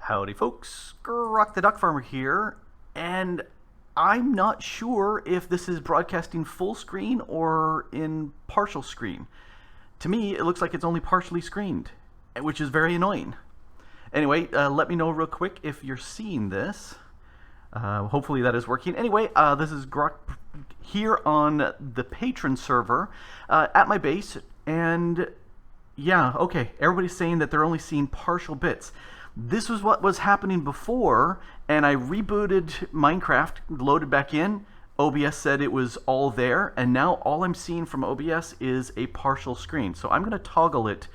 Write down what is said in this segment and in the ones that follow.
Howdy folks, Grok the DuckFarmer here, and I'm not sure if this is broadcasting full screen or in partial screen. To me, it looks like it's only partially screened, which is very annoying. Anyway, let me know real quick if you're seeing this. Hopefully that is working. Anyway, this is Grok here on the patron server at my base, and yeah, okay, everybody's saying that they're only seeing partial bits. This was what was happening before, and I rebooted Minecraft, loaded back in. OBS said it was all there, and now all I'm seeing from OBS is a partial screen. So I'm going to toggle it,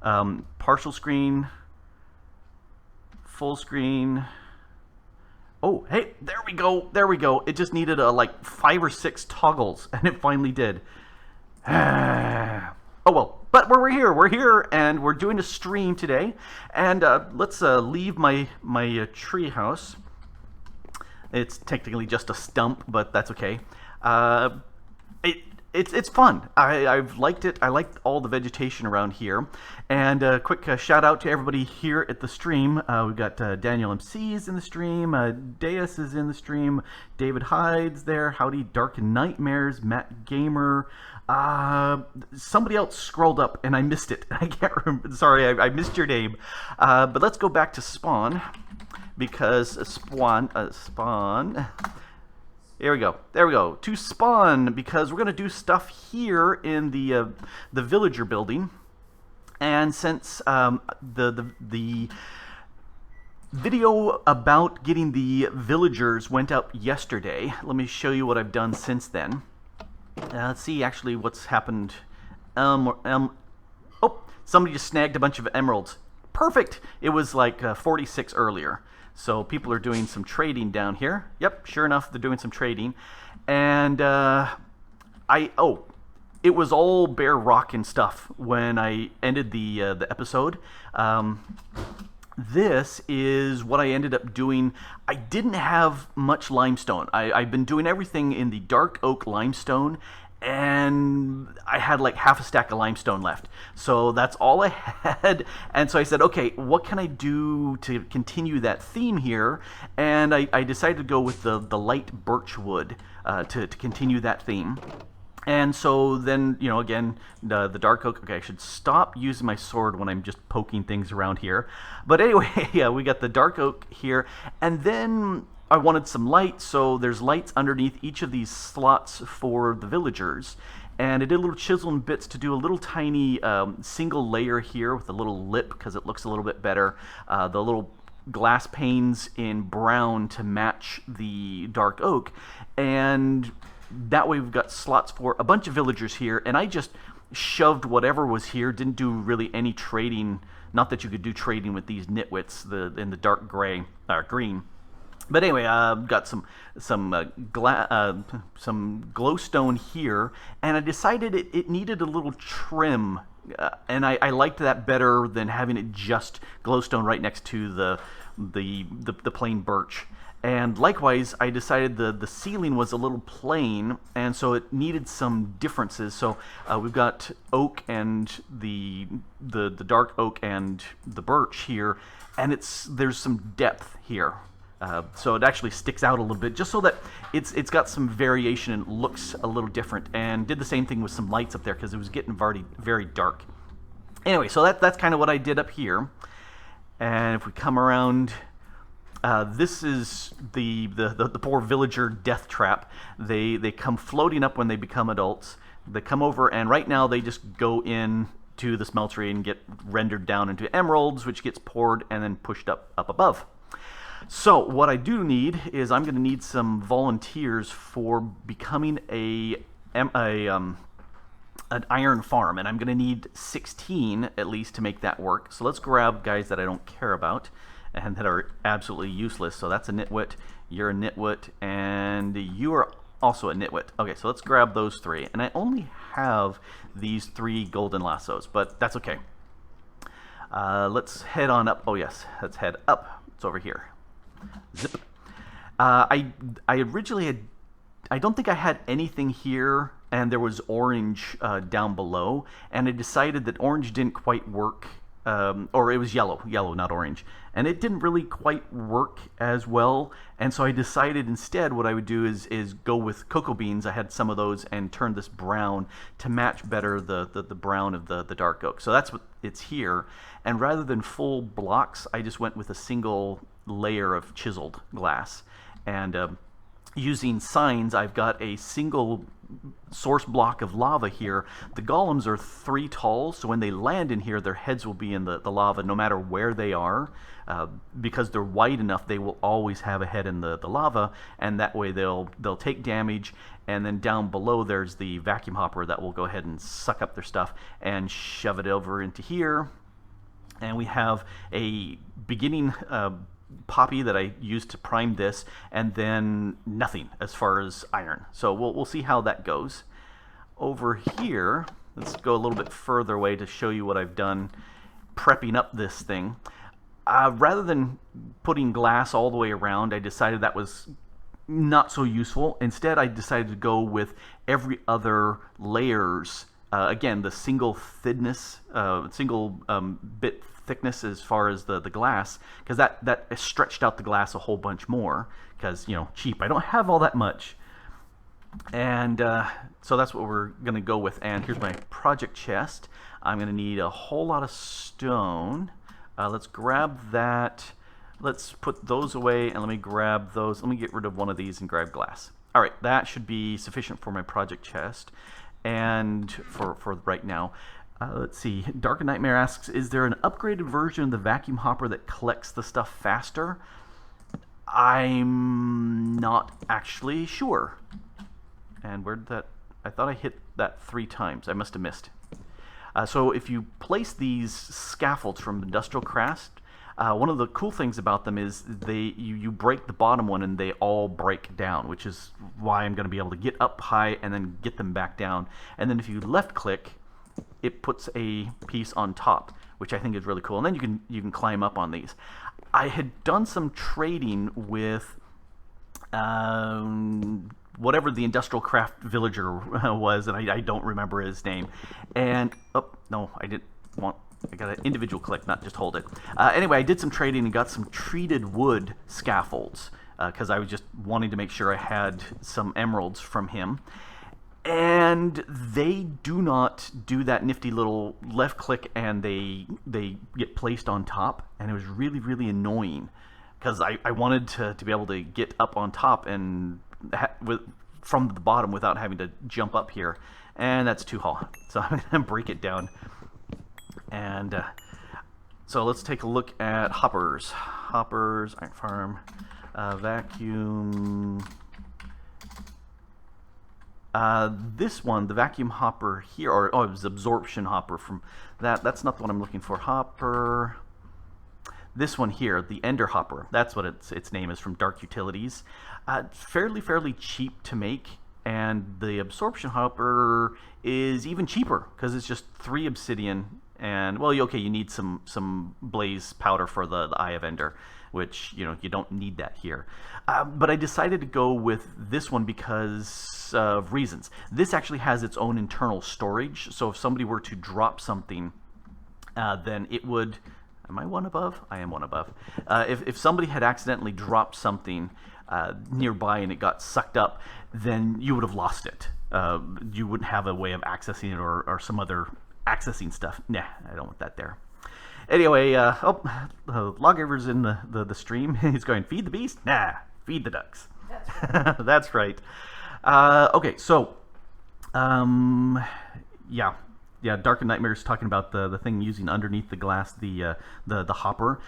partial screen, full screen. Oh, hey, there we go, there we go. It just needed like 5 or 6 toggles, and it finally did. Oh well, but we're here, and we're doing a stream today. And let's leave my tree house. It's technically just a stump, but that's okay. It's fun. I've liked it. I like all the vegetation around here. And a quick shout out to everybody here at the stream. We've got Daniel MC's in the stream. Deus is in the stream. David Hyde's there. Howdy Dark Nightmares. Matt Gamer. Somebody else scrolled up and I missed it. I can't remember. Sorry, I missed your name. But let's go back to spawn, because spawn. There we go. There we go. To spawn, because we're gonna do stuff here in the villager building. And since the video about getting the villagers went up yesterday, let me show you what I've done since then. Let's see actually what's happened. Oh, somebody just snagged a bunch of emeralds. Perfect! It was like 46 earlier. So people are doing some trading down here. Yep, sure enough, they're doing some trading. And it was all bare rock and stuff when I ended the episode. This is what I ended up doing. I didn't have much limestone. I've been doing everything in the dark oak limestone, and I had like half a stack of limestone left. So that's all I had. And so I said, okay, what can I do to continue that theme here? And I decided to go with the light birch wood to continue that theme. And so then, you know, again, the dark oak. Okay, I should stop using my sword when I'm just poking things around here. But anyway, yeah, we got the dark oak here. And then I wanted some light, so there's lights underneath each of these slots for the villagers. And I did a little chisel and bits to do a little tiny single layer here with a little lip, because it looks a little bit better. The little glass panes in brown to match the dark oak. And that way we've got slots for a bunch of villagers here, and I just shoved whatever was here. Didn't do really any trading. Not that you could do trading with these nitwits in the dark gray or green. But anyway, got some glowstone here, and I decided it needed a little trim, and I liked that better than having it just glowstone right next to the plain birch. And likewise, I decided the ceiling was a little plain, and so it needed some differences. So we've got oak and the dark oak and the birch here, and there's some depth here. So it actually sticks out a little bit, just so that it's got some variation and looks a little different. And did the same thing with some lights up there, because it was getting very, very dark. Anyway, so that's kind of what I did up here. And if we come around, this is the poor villager death trap. They come floating up when they become adults. They come over, and right now they just go in to the smeltery and get rendered down into emeralds, which gets poured and then pushed up above. So what I do need is I'm going to need some volunteers for becoming an iron farm, and I'm going to need 16 at least to make that work. So let's grab guys that I don't care about and that are absolutely useless. So that's a nitwit, you're a nitwit, and you are also a nitwit. Okay, so let's grab those 3. And I only have these 3 golden lassos, but that's okay. Let's head on up. Oh yes, let's head up. It's over here. Zip. I originally had, I don't think I had anything here, and there was orange down below, and I decided that orange didn't quite work or it was yellow, not orange, and it didn't really quite work as well. And so I decided instead what I would do is go with cocoa beans. I had some of those and turn this brown to match better the brown of the dark oak. So that's what it's here. And rather than full blocks, I just went with a single layer of chiseled glass. And using signs, I've got a single source block of lava here. The golems are 3 tall, so when they land in here, their heads will be in the lava no matter where they are. Because they're wide enough, they will always have a head in the lava, and that way they'll take damage. And then down below there's the vacuum hopper that will go ahead and suck up their stuff and shove it over into here. And we have a beginning poppy that I used to prime this, and then nothing as far as iron. So we'll see how that goes. Over here, let's go a little bit further away to show you what I've done prepping up this thing. Rather than putting glass all the way around, I decided that was not so useful. Instead, I decided to go with every other layers. Again, the single thickness, bit thickness as far as the glass, because that stretched out the glass a whole bunch more, because, you know, cheap. I don't have all that much. And so that's what we're going to go with. And here's my project chest. I'm going to need a whole lot of stone. Let's grab that. Let's put those away, and let me grab those. Let me get rid of one of these and grab glass. All right, that should be sufficient for my project chest and for right now. Let's see. Dark Nightmare asks, is there an upgraded version of the vacuum hopper that collects the stuff faster? I'm not actually sure. And where did that... I thought I hit that 3 times. I must have missed. So if you place these scaffolds from Industrial Craft, one of the cool things about them is you break the bottom one and they all break down, which is why I'm going to be able to get up high and then get them back down. And then if you left click, it puts a piece on top, which I think is really cool. And then you can climb up on these. I had done some trading with whatever the Industrial Craft villager was, and I don't remember his name. And oh no, I got an individual click, not just hold it. Anyway, I did some trading and got some treated wood scaffolds because I was just wanting to make sure I had some emeralds from him. And they do not do that nifty little left click and they get placed on top, and it was really, really annoying because I wanted to be able to get up on top and from the bottom without having to jump up here, and that's too hard. So I'm going to break it down. And so let's take a look at hoppers. Hoppers, iron farm, vacuum. This one, the vacuum hopper here, or it was absorption hopper from that. That's not the one I'm looking for. Hopper. This one here, the Ender hopper. That's what its name is, from Dark Utilities. Fairly cheap to make, and the absorption hopper is even cheaper because it's just 3 obsidian. And well, okay, you need some blaze powder for the Eye of Ender, which you don't need that here. But I decided to go with this one because of reasons. This actually has its own internal storage, so if somebody were to drop something, then it would. Am I one above? I am one above. If somebody had accidentally dropped something nearby and it got sucked up, then you would have lost it. You wouldn't have a way of accessing it or some other accessing stuff. Nah, I don't want that there. Anyway, Lawgiver's in the stream. He's going, feed the beast? Nah, feed the ducks. That's right. That's right. Okay, so, yeah, Dark Nightmare is talking about the thing using underneath the glass, the hopper.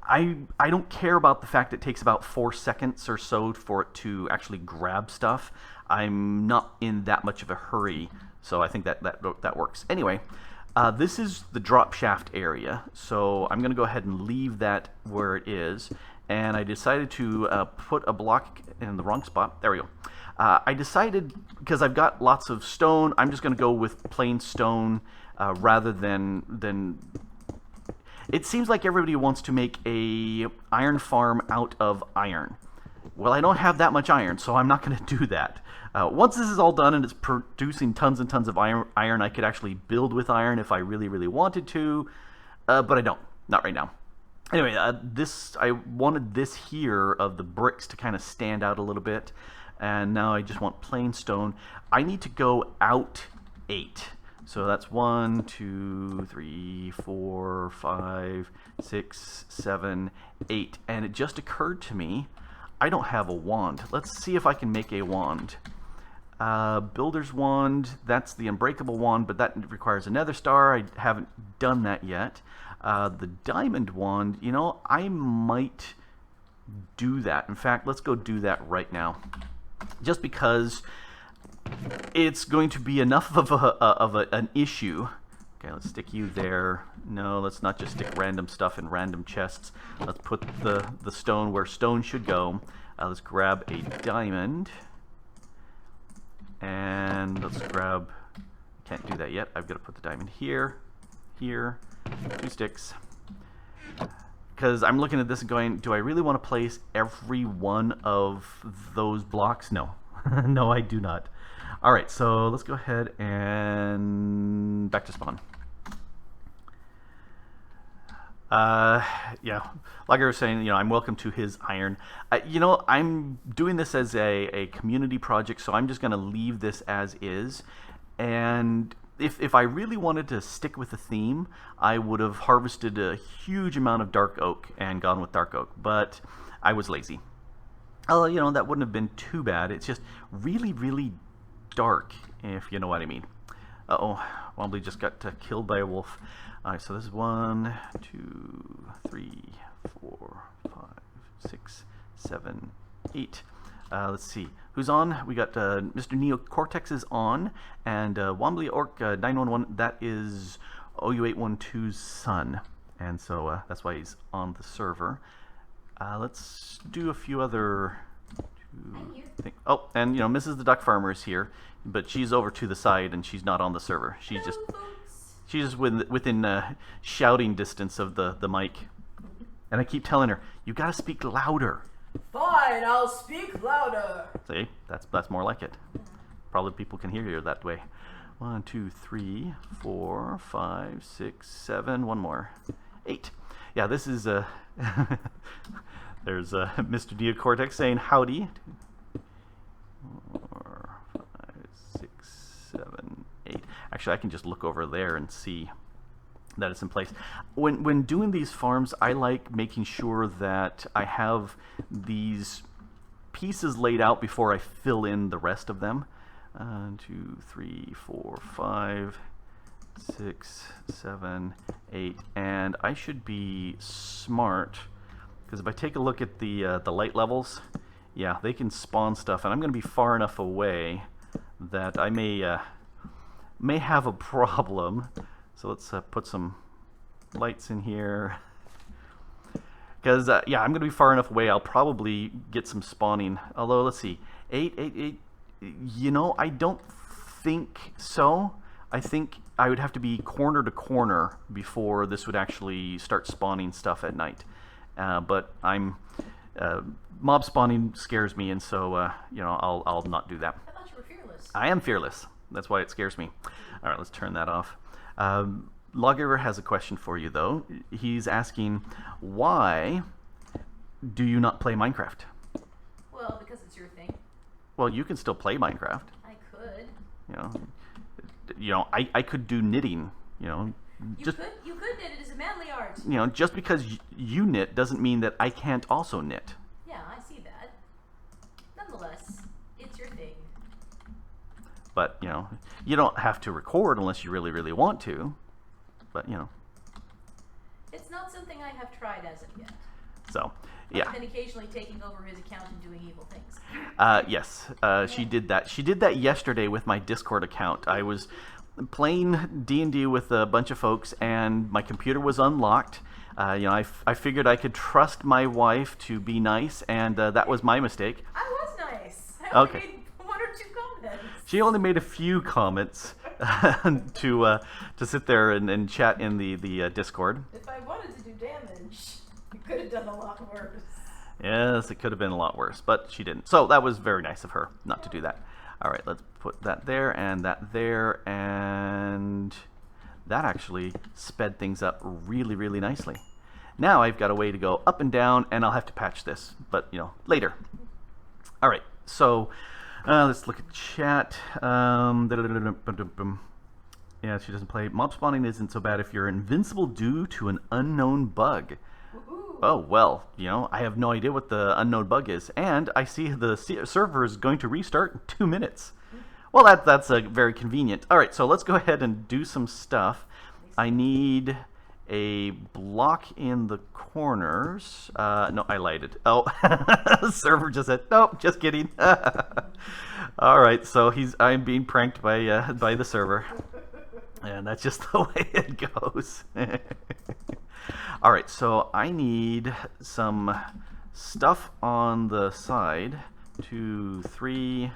I don't care about the fact it takes about 4 seconds or so for it to actually grab stuff. I'm not in that much of a hurry, so I think that works. Anyway, this is the drop shaft area, so I'm going to go ahead and leave that where it is. And I decided to put a block in the wrong spot. There we go. I decided, because I've got lots of stone, I'm just going to go with plain stone rather than... It seems like everybody wants to make a iron farm out of iron. Well, I don't have that much iron, so I'm not going to do that. Once this is all done and it's producing tons and tons of iron, I could actually build with iron if I really, really wanted to. but I don't. Not right now. Anyway, I wanted this here of the bricks to kind of stand out a little bit, and now I just want plain stone. I need to go out 8. So that's 1, 2, 3, 4, 5, 6, 7, 8. And it just occurred to me, I don't have a wand. Let's see if I can make a wand. Builder's wand, that's the unbreakable wand, but that requires another star. I haven't done that yet. The diamond wand, you know, I might do that. In fact, let's go do that right now. Just because it's going to be enough of an issue. Okay, let's stick you there. No, let's not just stick random stuff in random chests. Let's put the stone where stone should go. Let's grab a diamond. And let's grab... Can't do that yet. I've got to put the diamond here. Here. 2 sticks. Because I'm looking at this and going, do I really want to place every one of those blocks? No. No, I do not. Alright, so let's go ahead and back to spawn. Yeah, like I was saying, you know, I'm welcome to his iron. You know, I'm doing this as a community project, so I'm just going to leave this as is. And if I really wanted to stick with the theme, I would have harvested a huge amount of dark oak and gone with dark oak, but I was lazy. You know, that wouldn't have been too bad. It's just really, really dark, if you know what I mean. Uh-oh, Wombly just got killed by a wolf. Alright, so this is 1, 2, 3, 4, 5, 6, 7, 8. Let's see, who's on? We got Mr. Neocortex is on, and Wombly Orc 911, that is OU812's son. And so that's why he's on the server. Let's do a few other... Oh, and you know, Mrs. the DuckFarmer is here, but she's over to the side and she's not on the server. She's just within shouting distance of the mic. And I keep telling her, you gotta speak louder. Fine, I'll speak louder. See, that's more like it. Probably people can hear you that way. 1, 2, 3, 4, 5, 6, 7. One more. 8. Yeah, this is there's Mr. Neocortex saying howdy. 4, 5, 6, 7, 8. Actually, I can just look over there and see that it's in place. When doing these farms, I like making sure that I have these pieces laid out before I fill in the rest of them. 2, 3, 4, 5, 6, 7, 8, and I should be smart because if I take a look at the light levels, yeah, they can spawn stuff, and I'm going to be far enough away that I may have a problem. So let's put some lights in here. Because, yeah, I'm going to be far enough away, I'll probably get some spawning. Although, let's see, 8, 8, 8, you know, I don't think so. I think I would have to be corner to corner before this would actually start spawning stuff at night. But mob spawning scares me, and so, you know, I'll not do that. I thought you were fearless. I am fearless. That's why it scares me. All right, let's turn that off. Lawgiver has a question for you, though. He's asking, why do you not play Minecraft? Well, because it's your thing. Well, you can still play Minecraft. I could. You know, I could do knitting. You know, you could knit. It is a manly art. You know, just because you knit doesn't mean that I can't also knit. Yeah, I see that. Nonetheless, it's your thing. But you know, you don't have to record unless you really, really want to. But you know, it's not something I have tried as of yet. So, yeah. I've been occasionally taking over his account and doing evil things. Yes, she did that. She did that yesterday with my Discord account. I was playing D&D with a bunch of folks, and my computer was unlocked. You know, I figured I could trust my wife to be nice, and that was my mistake. I was nice. I only made 1 or 2 comments. She only made a few comments to sit there and chat in the Discord. If I wanted to do damage, I could have done a lot worse. Yes, it could have been a lot worse, but she didn't. So that was very nice of her not to do that. All right, let's put that there, and that actually sped things up really, really nicely. Now I've got a way to go up and down, and I'll have to patch this, but you know, later. All right, so let's look at chat. Yeah, she doesn't play. Mob spawning isn't so bad if you're invincible due to an unknown bug. Oh, well, you know, I have no idea what the unknown bug is, and I see the server is going to restart in 2 minutes. Well, that's very convenient. All right, so let's go ahead and do some stuff. I need a block in the corners. No, I lied it. Oh, the server just said, nope, just kidding. All right, so I'm being pranked by the server. And that's just the way it goes. All right, so I need some stuff on the side. 2, 3.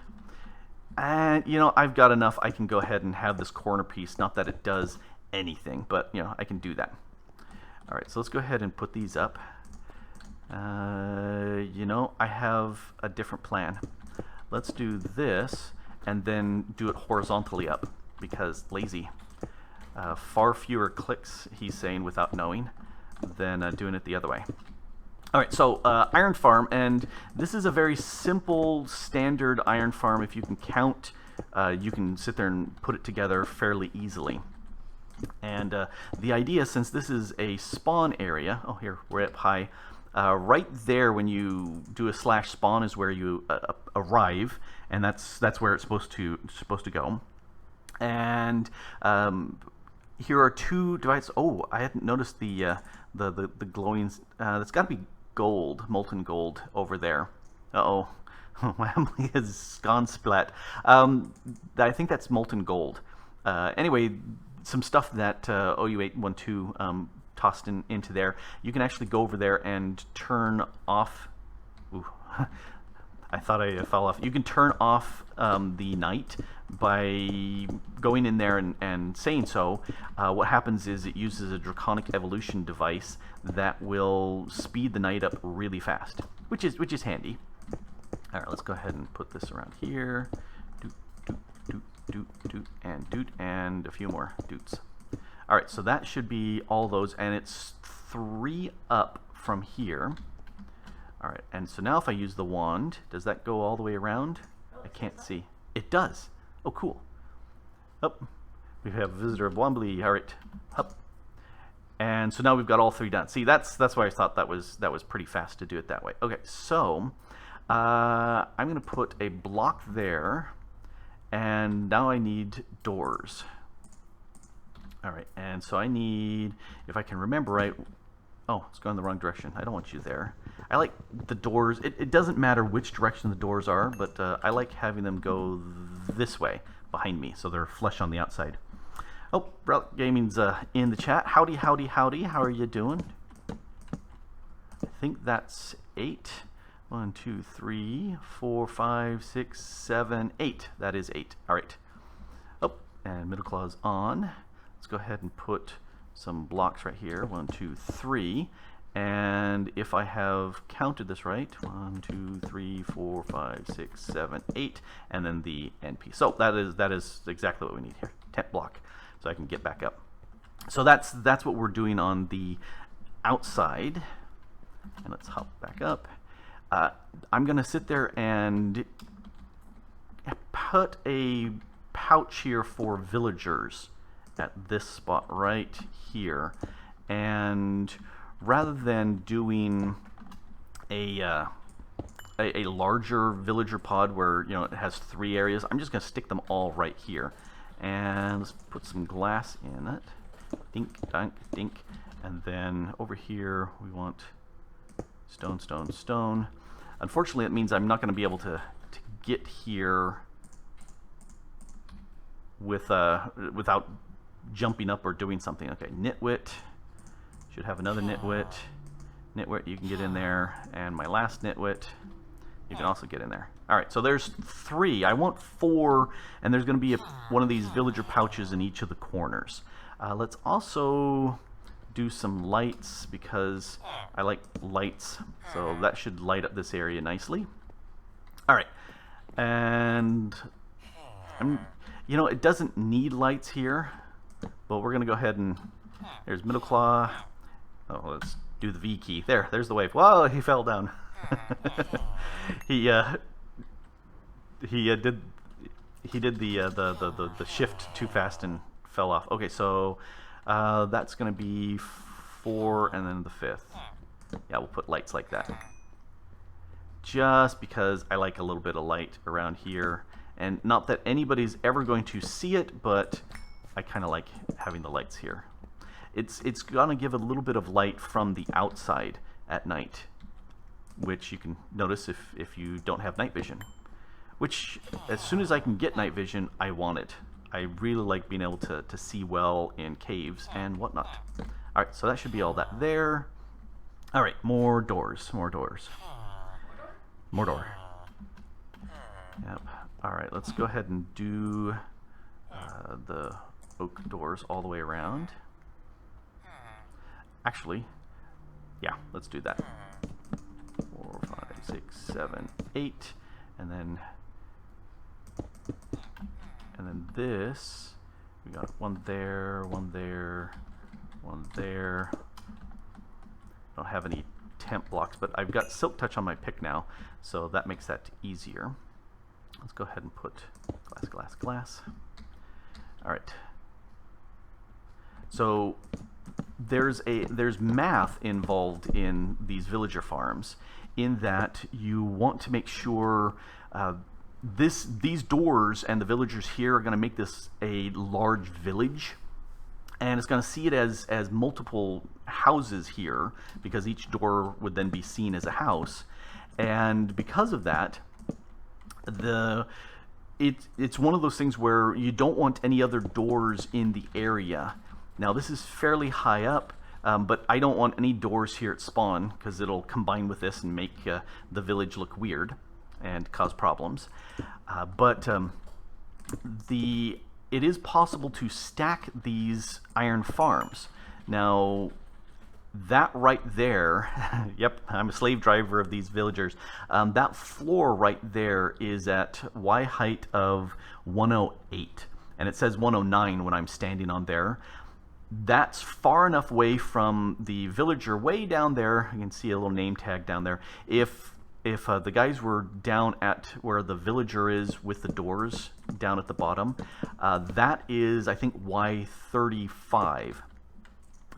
And, you know, I've got enough. I can go ahead and have this corner piece. Not that it does anything, but, you know, I can do that. All right, so let's go ahead and put these up. You know, I have a different plan. Let's do this and then do it horizontally up because lazy. Far fewer clicks, he's saying, without knowing, than doing it the other way. All right, so iron farm, and this is a very simple, standard iron farm. If you can count, you can sit there and put it together fairly easily. And the idea, since this is a spawn area, oh, here, we're up high, right there when you do a /spawn is where you arrive, and that's where it's supposed to go. And here are 2 divides. Oh, I hadn't noticed the glowing. That's got to be gold, molten gold over there. Uh-oh. My family has gone splat. I think that's molten gold. Anyway, some stuff that OU812 tossed into there. You can actually go over there and turn off. Ooh, I thought I fell off. You can turn off the night by going in there and saying so. What happens is it uses a draconic evolution device that will speed the night up really fast, which is handy. All right, let's go ahead and put this around here. Doot, and a few more doots. All right, so that should be all those, and it's 3 up from here. All right, and so now if I use the wand, does that go all the way around? I can't see. It does. Oh, cool. Up. We have a visitor of Wombly. All right. Up. And so now we've got all 3 done. See, that's why I thought that was pretty fast to do it that way. Okay, so I'm going to put a block there, and now I need doors. All right, and so I need, if I can remember right, oh, it's going the wrong direction. I don't want you there. I like the doors. It doesn't matter which direction the doors are, but I like having them go this way behind me, so they're flush on the outside. Oh, Relic Gaming's in the chat. Howdy, howdy, howdy. How are you doing? I think that's 8. 1, 2, 3, 4, 5, 6, 7, 8. That is 8. All right. Oh, and middle claw's on. Let's go ahead and put some blocks right here. 1, 2, 3. And if I have counted this right, 1, 2, 3, 4, 5, 6, 7, 8, and then the end piece. So that is exactly what we need here. 10th block, so I can get back up. So that's what we're doing on the outside. And let's hop back up. I'm going to sit there and put a pouch here for villagers at this spot right here. And rather than doing a larger villager pod where, you know, it has 3 areas, I'm just going to stick them all right here. And let's put some glass in it. Dink, dunk, dink. And then over here we want stone, stone, stone. Unfortunately, it means I'm not going to be able to get here with without jumping up or doing something. Okay, nitwit. Should have another nitwit. Nitwit, you can get in there. And my last nitwit, you can also get in there. All right, so there's 3. I want 4, and there's going to be one of these villager pouches in each of the corners. Let's also do some lights because I like lights, so that should light up this area nicely. All right, and you know, it doesn't need lights here, But we're going to go ahead and... There's middle claw. Oh, let's do the V key. There's the wave. Whoa, he fell down. he did the shift too fast and fell off. Okay, so that's going to be 4 and then the 5th. Yeah, we'll put lights like that. Just because I like a little bit of light around here. And not that anybody's ever going to see it, but I kind of like having the lights here. It's going to give a little bit of light from the outside at night, which you can notice if you don't have night vision. Which, as soon as I can get night vision, I want it. I really like being able to see well in caves and whatnot. Alright, so that should be all that there. Alright, more doors, more doors. More door. Yep. Alright, let's go ahead and do the oak doors all the way around. Actually, yeah, let's do that. 4, 5, 6, 7, 8, and then this. We got one there, one there, one there. Don't have any temp blocks, but I've got silk touch on my pick now, so that makes that easier. Let's go ahead and put glass, glass, glass. All right. So there's math involved in these villager farms, in that you want to make sure these doors and the villagers here are going to make this a large village, and it's going to see it as multiple houses here, because each door would then be seen as a house. And because of that, it's one of those things where you don't want any other doors in the area. Now this is fairly high up, but I don't want any doors here at spawn, because it'll combine with this and make the village look weird and cause problems. It is possible to stack these iron farms. Now, that right there, yep, I'm a slave driver of these villagers. That floor right there is at Y height of 108, and it says 109 when I'm standing on there. That's far enough away from the villager way down there. You can see a little name tag down there. If the guys were down at where the villager is with the doors down at the bottom, that is, I think, Y35.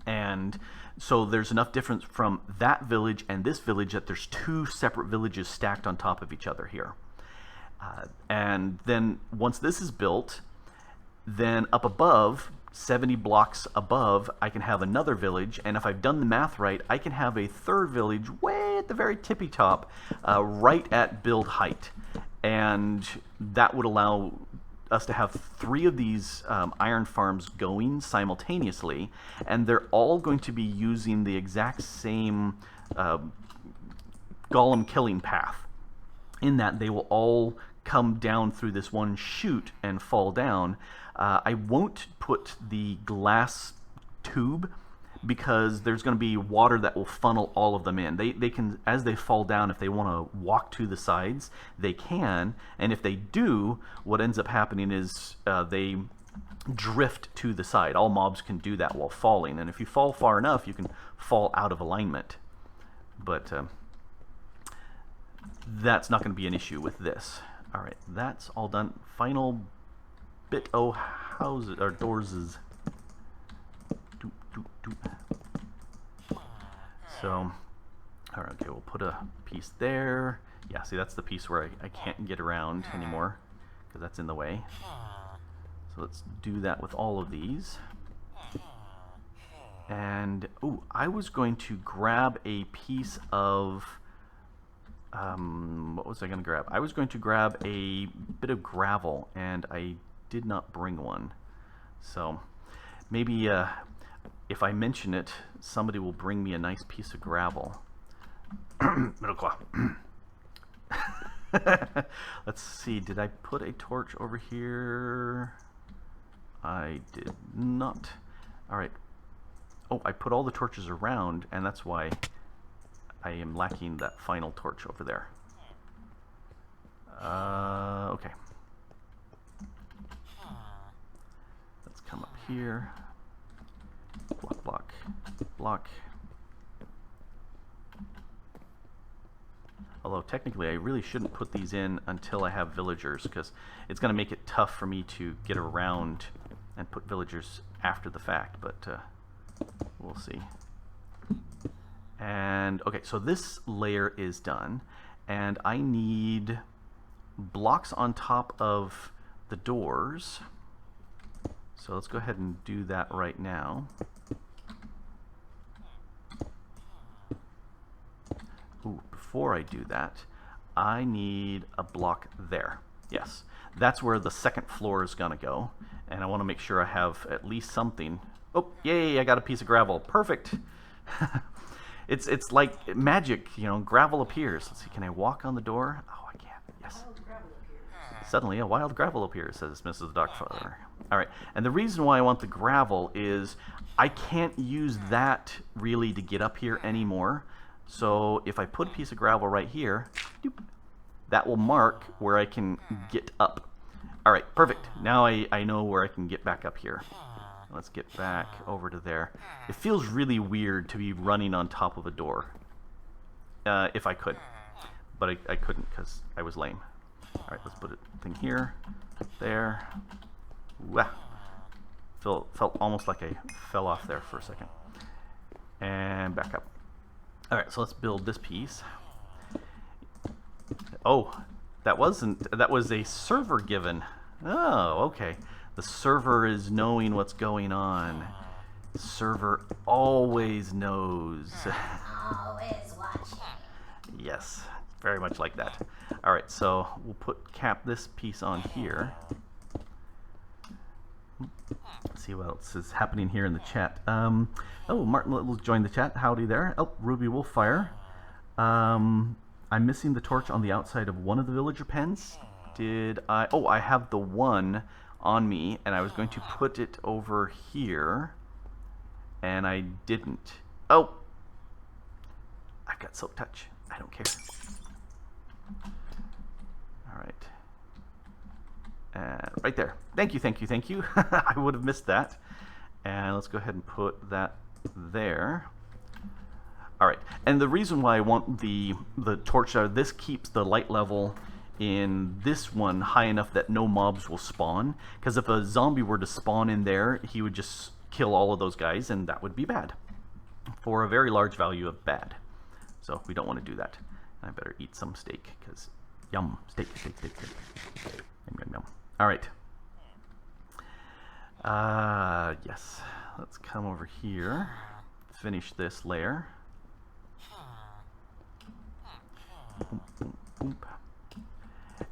And so there's enough difference from that village and this village that there's 2 separate villages stacked on top of each other here. And then once this is built, then up above, 70 blocks above, I can have another village, and if I've done the math right, I can have a 3rd village way at the very tippy top, right at build height. And that would allow us to have 3 of these iron farms going simultaneously, and they're all going to be using the exact same golem killing path, in that they will all come down through this one chute and fall down. I won't put the glass tube, because there's going to be water that will funnel all of them in. They can, as they fall down, if they want to walk to the sides, they can, and if they do, what ends up happening is they drift to the side. All mobs can do that while falling, and if you fall far enough, you can fall out of alignment. But that's not going to be an issue with this. All right, that's all done. Final bit of houses or doors. So, all right, okay, we'll put a piece there. Yeah, see, that's the piece where I can't get around anymore, because that's in the way. So let's do that with all of these. And, ooh, I was going to grab a piece of... what was I going to grab? I was going to grab a bit of gravel, and I did not bring one. So maybe if I mention it, somebody will bring me a nice piece of gravel. Middle claw. Let's see, did I put a torch over here? I did not. All right. Oh, I put all the torches around, and that's why I am lacking that final torch over there. Okay. Let's come up here. Block, block, block. Although technically I really shouldn't put these in until I have villagers, because it's going to make it tough for me to get around and put villagers after the fact, but we'll see. And okay, so this layer is done, and I need blocks on top of the doors. So let's go ahead and do that right now. Ooh, before I do that, I need a block there. Yes, that's where the second floor is gonna go, and I want to make sure I have at least something. Oh, yay, I got a piece of gravel. Perfect. It's like magic, you know, gravel appears. Let's see, can I walk on the door? Oh, I can. Yes. Wild gravel appears. Suddenly, a wild gravel appears, says Mrs. DuckFarmer. All right, and the reason why I want the gravel is I can't use that really to get up here anymore. So if I put a piece of gravel right here, doop, that will mark where I can get up. All right, perfect. Now I know where I can get back up here. Let's get back over to there. It feels really weird to be running on top of a door. If I could. But I couldn't because I was lame. Alright, let's put a thing here. There. Wah. Felt almost like I fell off there for a second. And back up. Alright, so let's build this piece. Oh, that was a server given. Oh, okay. The server is knowing what's going on. The server always knows. Always watching. Yes, very much like that. All right, so we'll cap this piece on here. Let's see what else is happening here in the chat. Oh, Martin will join the chat. Howdy there. Oh, Ruby Wolffire. I'm missing the torch on the outside of one of the villager pens. Did I? Oh, I have the one on me, and I was going to put it over here, and I didn't. Oh! I've got silk touch. I don't care. Alright. And right there. Thank you, thank you, thank you. I would have missed that. And let's go ahead and put that there. Alright, and the reason why I want the torch, this keeps the light level in this one high enough that no mobs will spawn, because if a zombie were to spawn in there, he would just kill all of those guys, and that would be bad, for a very large value of bad. So we don't want to do that. I better eat some steak, because yum, steak, steak, steak, steak. Yum, yum, yum. All right. Yes, let's come over here, finish this layer. Boom, boom, boom.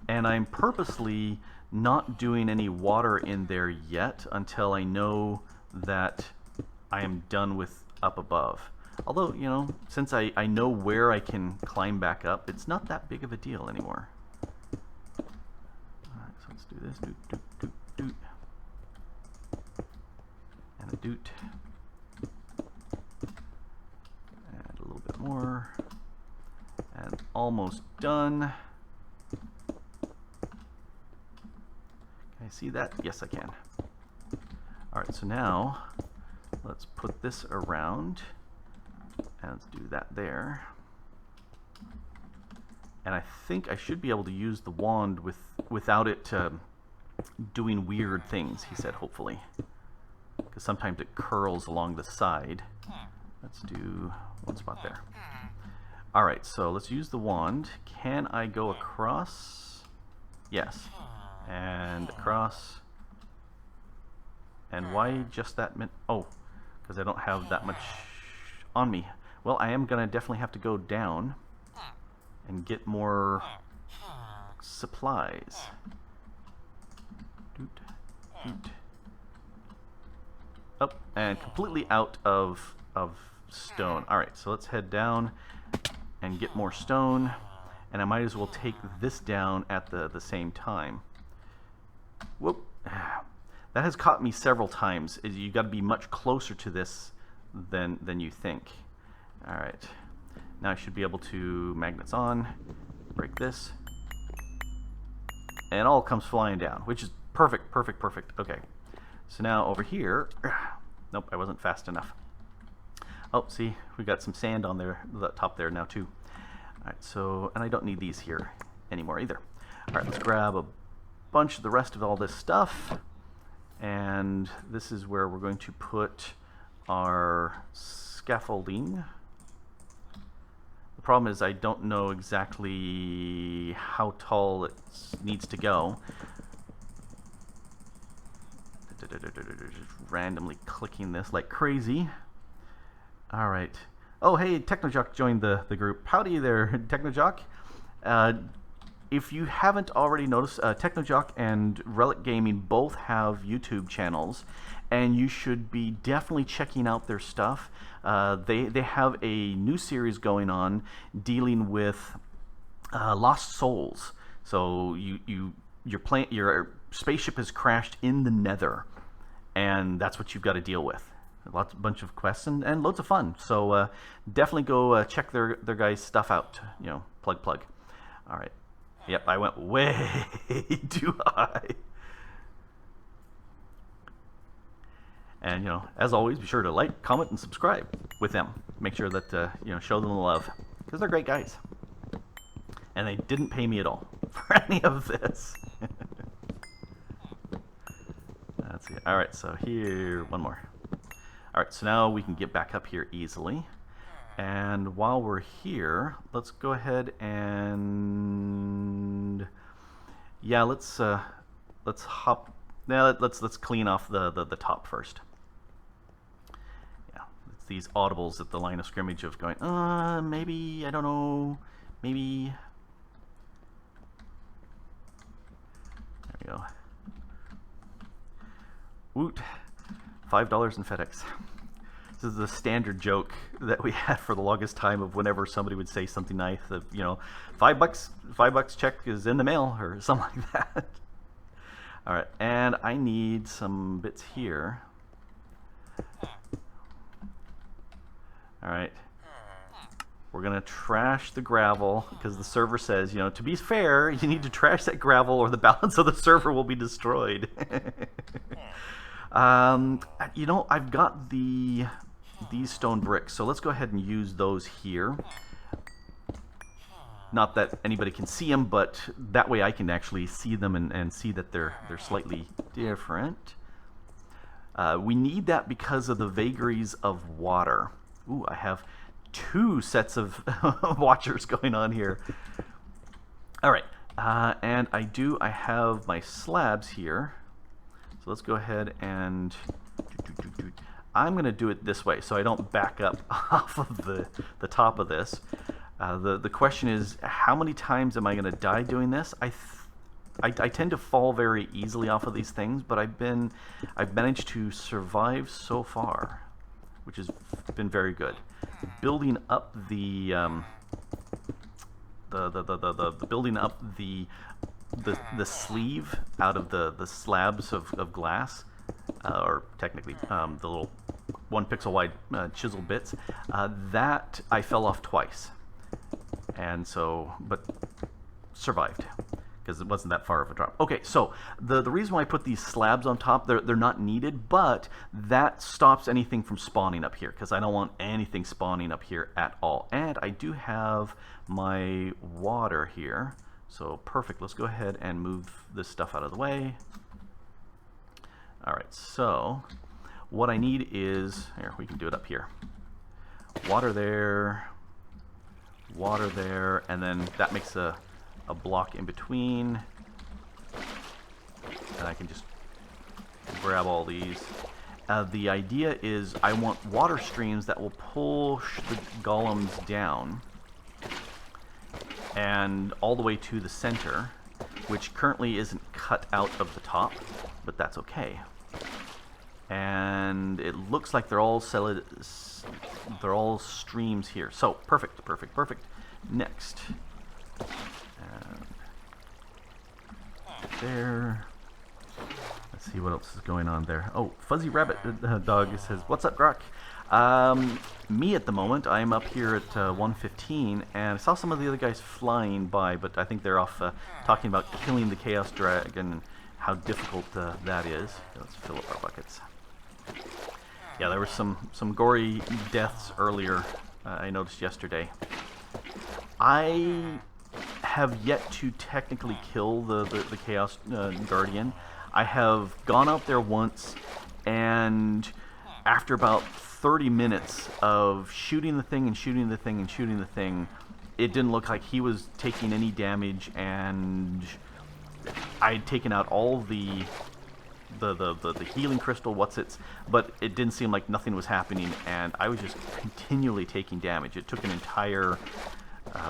And I'm purposely not doing any water in there yet until I know that I am done with up above. Although, you know, since I know where I can climb back up, it's not that big of a deal anymore. Alright, so let's do this. Doot, doot, doot, doot. And a doot. And a little bit more. And almost done. Can I see that? Yes, I can. Alright, so now let's put this around, and let's do that there. And I think I should be able to use the wand without it doing weird things, he said, hopefully. Because sometimes it curls along the side. Let's do one spot there. Alright, so let's use the wand. Can I go across? Yes. And across. And why just that? Oh, because I don't have that much on me. Well, I am going to definitely have to go down and get more supplies. Doot, doot. Oh, and completely out of stone. Alright, so let's head down and get more stone. And I might as well take this down at the same time. Whoop. That has caught me several times. You got to be much closer to this than you think. All right. Now I should be able to magnets on, break this, and it all comes flying down, which is perfect, perfect, perfect. Okay. So now over here, nope, I wasn't fast enough. Oh, see, we got some sand on there, the top there now too. All right, so, and I don't need these here anymore either. All right, let's grab a bunch of the rest of all this stuff. And this is where we're going to put our scaffolding. The problem is I don't know exactly how tall it needs to go. Just randomly clicking this like crazy. All right. Oh, hey, Technojock joined the group. Howdy there, Technojock. If you haven't already noticed, Technojock and Relic Gaming both have YouTube channels, and you should be definitely checking out their stuff. They have a new series going on dealing with lost souls. So your spaceship has crashed in the Nether, and that's what you've got to deal with. Bunch of quests and loads of fun. So definitely go check their guys' stuff out. You know, plug. All right. Yep, I went way too high. And you know, as always, be sure to like, comment, and subscribe with them. Make sure that you know, show them the love, because they're great guys. And they didn't pay me at all for any of this. Let's see. All right, so here, one more. All right, so now we can get back up here easily. And while we're here, let's go ahead and let's hop. Now let's clean off the top first. Yeah, it's these audibles at the line of scrimmage of going, maybe, I don't know, maybe. There we go. Woot, $5 in FedEx. This is the standard joke that we had for the longest time of whenever somebody would say something nice, of, you know, $5 check is in the mail or something like that. All right, and I need some bits here. All right, we're gonna trash the gravel because the server says, you know, to be fair, you need to trash that gravel or the balance of the server will be destroyed. You know, I've got these stone bricks, so let's go ahead and use those here. Not that anybody can see them, but that way I can actually see them and see that they're slightly different. We need that because of the vagaries of water. Ooh, I have 2 sets of watchers going on here. All right, and I have my slabs here. So let's go ahead and I'm going to do it this way so I don't back up off of the top of this. The question is, how many times am I going to die doing this? I tend to fall very easily off of these things, but I've managed to survive so far, which has been very good. Building up the sleeve out of the slabs of glass, or technically the little 1 pixel wide chisel bits, that I fell off twice, and so but survived because it wasn't that far of a drop. Okay, so the reason why I put these slabs on top, they're not needed, but that stops anything from spawning up here because I don't want anything spawning up here at all. And I do have my water here. So perfect, let's go ahead and move this stuff out of the way. All right, so what I need is, here, we can do it up here. Water there, and then that makes a block in between. And I can just grab all these. The idea is I want water streams that will push the golems down and all the way to the center, which currently isn't cut out of the top, but that's okay. And it looks like they're all streams here. So perfect. Next, there. Let's see what else is going on there. Oh, Fuzzy Rabbit Dog says, "What's up, Grok?" Me at the moment, I'm up here at 115, and I saw some of the other guys flying by, but I think they're off talking about killing the Chaos Dragon and how difficult that is. Let's fill up our buckets. Yeah, there were some gory deaths earlier, I noticed yesterday. I have yet to technically kill the Chaos Guardian. I have gone out there once, and after about 30 minutes of shooting the thing and shooting the thing and shooting the thing, it didn't look like he was taking any damage, and I had taken out all the healing crystal what's-its, but it didn't seem like nothing was happening, and I was just continually taking damage. It took an entire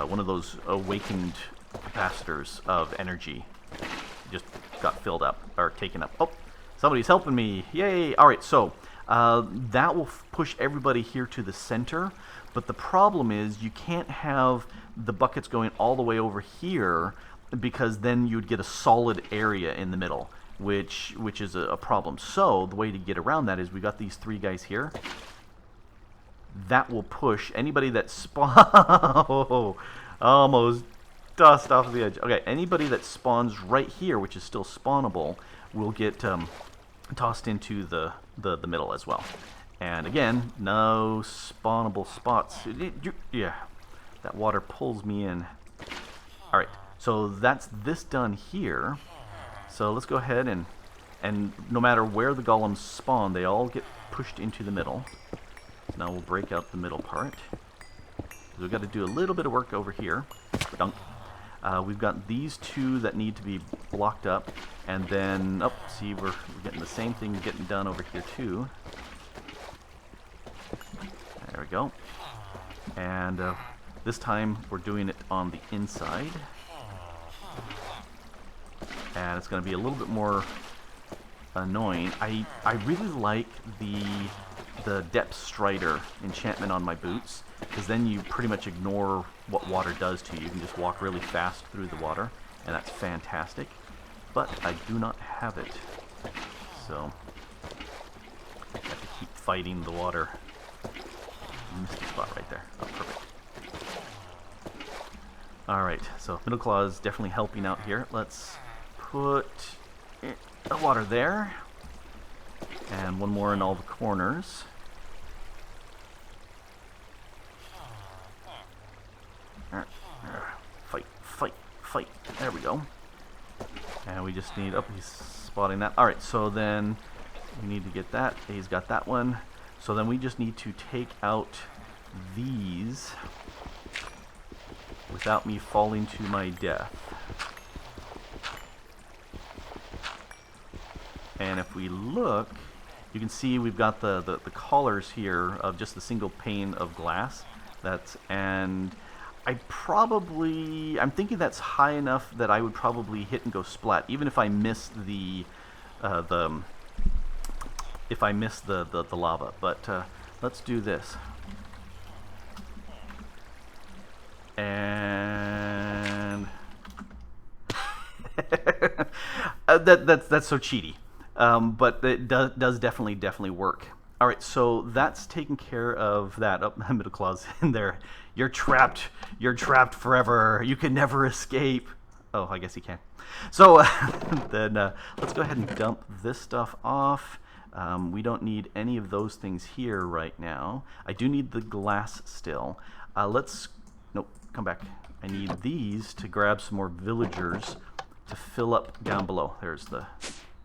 one of those awakened capacitors of energy. It just got filled up, or taken up. Oh, somebody's helping me. Yay! Alright, so that will push everybody here to the center, but the problem is you can't have the buckets going all the way over here, because then you'd get a solid area in the middle, which is a problem. So the way to get around that is we got these 3 guys here. That will push anybody that almost dust off the edge. Okay, anybody that spawns right here, which is still spawnable, will get tossed into the middle as well. And again, no spawnable spots. Yeah, that water pulls me in. All right, so that's this done here. So let's go ahead and no matter where the golems spawn, they all get pushed into the middle. So now we'll break out the middle part. We've got to do a little bit of work over here. Dunk. We've got these 2 that need to be blocked up, and then, oh, see, we're getting the same thing getting done over here too. There we go. And this time we're doing it on the inside. And it's going to be a little bit more annoying. I really like the Depth Strider enchantment on my boots, because then you pretty much ignore what water does to you. You can just walk really fast through the water, and that's fantastic. But I do not have it, so I have to keep fighting the water. Missed the spot right there. Oh, perfect. Alright, so Middle Claw is definitely helping out here. Let's put the water there, and one more in all the corners. Fight, fight, fight. There we go. And we just need, oh, he's spotting that. Alright, so then we need to get that. He's got that one. So then we just need to take out these without me falling to my death. And if we look, you can see we've got the collars here of just the single pane of glass. And I'm thinking that's high enough that I would probably hit and go splat, even if I miss the lava. But let's do this. And that's so cheaty, but it does definitely work. All right, so that's taken care of that. Oh, Middle Claw's in there. You're trapped forever. You can never escape. Oh, I guess he can. So then let's go ahead and dump this stuff off. We don't need any of those things here right now. I do need the glass still. Nope, come back. I need these to grab some more villagers to fill up down below. There's the